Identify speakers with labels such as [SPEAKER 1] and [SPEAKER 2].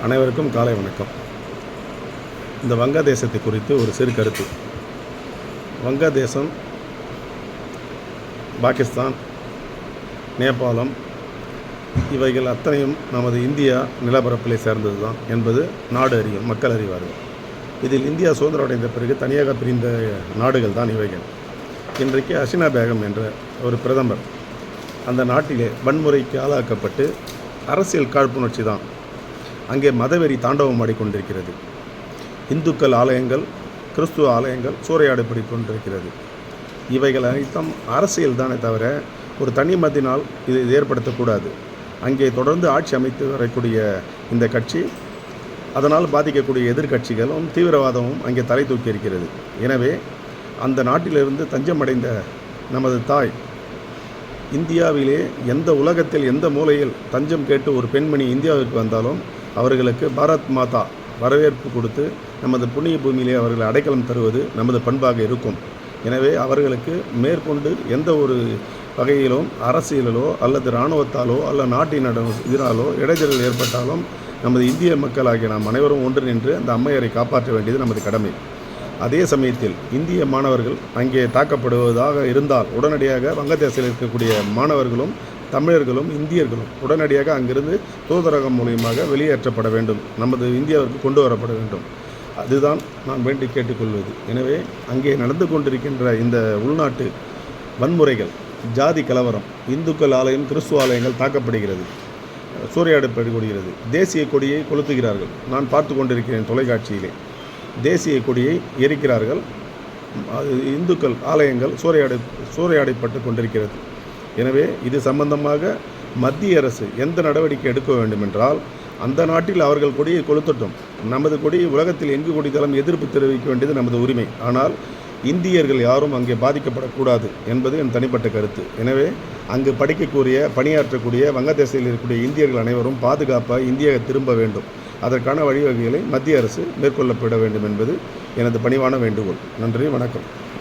[SPEAKER 1] அனைவருக்கும் காலை வணக்கம். இந்த வங்கதேசத்தை குறித்து ஒரு சிறு கருத்து. வங்கதேசம் பாகிஸ்தான், நேபாளம் இவைகள் அத்தனையும் நமது இந்தியா நிலப்பரப்பிலே சேர்ந்தது தான் என்பது நாடு அறியும், மக்கள் அறிவார்கள். இதில் இந்தியா சுதந்திரம் அடைந்த பிறகு தனியாக பிரிந்த நாடுகள் தான் இவைகள். இன்றைக்கு ஹசீனா பேகம் என்ற ஒரு பிரதமர் அந்த நாட்டிலே வன்முறைக்கு ஆளாக்கப்பட்டு அரசியல் காழ்ப்புணர்ச்சி தான் அங்கே மதவெறி தாண்டவம் ஆடிக்கொண்டிருக்கிறது. இந்துக்கள் ஆலயங்கள், கிறிஸ்துவ ஆலயங்கள் சூறையாடப்படி கொண்டிருக்கிறது. இவைகள் அனைத்தும் அரசியல் தானே தவிர ஒரு தனி மதத்தினால் இது ஏற்படுத்தக்கூடாது. அங்கே தொடர்ந்து ஆட்சி அமைத்து வரக்கூடிய இந்த கட்சி, அதனால் பாதிக்கக்கூடிய எதிர்கட்சிகளும் தீவிரவாதமும் அங்கே தலை தூக்கி இருக்கிறது. எனவே அந்த நாட்டிலிருந்து தஞ்சமடைந்த நமது தாய் இந்தியாவிலே எந்த உலகத்தில் எந்த மூலையில் தஞ்சம் கேட்டு ஒரு பெண்மணி இந்தியாவிற்கு வந்தாலும் அவர்களுக்கு பாரத் மாதா வரவேற்பு கொடுத்து நமது புண்ணிய பூமியிலே அவர்களை அடைக்கலம் தருவது நமது பண்பாக இருக்கும். எனவே அவர்களுக்கு மேற்கொண்டு எந்த ஒரு வகையிலும் அரசியலிலோ அல்லது இராணுவத்தாலோ அல்ல நாட்டின் இதனாலோ இடைஞ்சல் ஏற்பட்டாலும் நமது இந்திய மக்களாகிய நாம் அனைவரும் ஒன்று நின்று அந்த அம்மையரை காப்பாற்ற வேண்டியது நமது கடமை. அதே சமயத்தில் இந்திய மாணவர்கள் அங்கே தாக்கப்படுவதாக இருந்தால் உடனடியாக வங்கதேசத்தில் இருக்கக்கூடிய மாணவர்களும் தமிழர்களும் இந்தியர்களும் உடனடியாக அங்கிருந்து தூதரகம் மூலியமாக வெளியேற்றப்பட வேண்டும், நமது இந்தியாவிற்கு கொண்டு வரப்பட வேண்டும். அதுதான் நான் வேண்டி கேட்டுக்கொள்வது. எனவே அங்கே நடந்து கொண்டிருக்கின்ற இந்த உள்நாட்டு வன்முறைகள், ஜாதி கலவரம், இந்துக்கள் ஆலயம், கிறிஸ்துவ ஆலயங்கள் தாக்கப்படுகிறது, சூறையாடப்படுகிறது, தேசிய கொடியை கொளுத்துகிறார்கள். நான் பார்த்து கொண்டிருக்கிறேன் தொலைக்காட்சியிலே. தேசிய கொடியை எரிக்கிறார்கள். இந்துக்கள் ஆலயங்கள் சூறையாடப்பட்டு கொண்டிருக்கிறது. எனவே இது சம்பந்தமாக மத்திய அரசு எந்த நடவடிக்கை எடுக்க வேண்டும் என்றால், அந்த நாட்டில் அவர்கள் கொடியை கொளுத்தட்டும், நமது கொடியை உலகத்தில் எங்கு கொடித்தாலும் எதிர்ப்பு தெரிவிக்க வேண்டியது நமது உரிமை. ஆனால் இந்தியர்கள் யாரும் அங்கே பாதிக்கப்படக்கூடாது என்பது என் தனிப்பட்ட கருத்து. எனவே அங்கு பணியாற்றக்கூடிய வங்கதேசத்தில் இருக்கக்கூடிய இந்தியர்கள் அனைவரும் பாதுகாப்பாக இந்தியா திரும்ப வேண்டும். அதற்கான வழிவகைகளை மத்திய அரசு மேற்கொள்ளப்பட வேண்டும் என்பது எனது பணிவான வேண்டுகோள். நன்றி, வணக்கம்.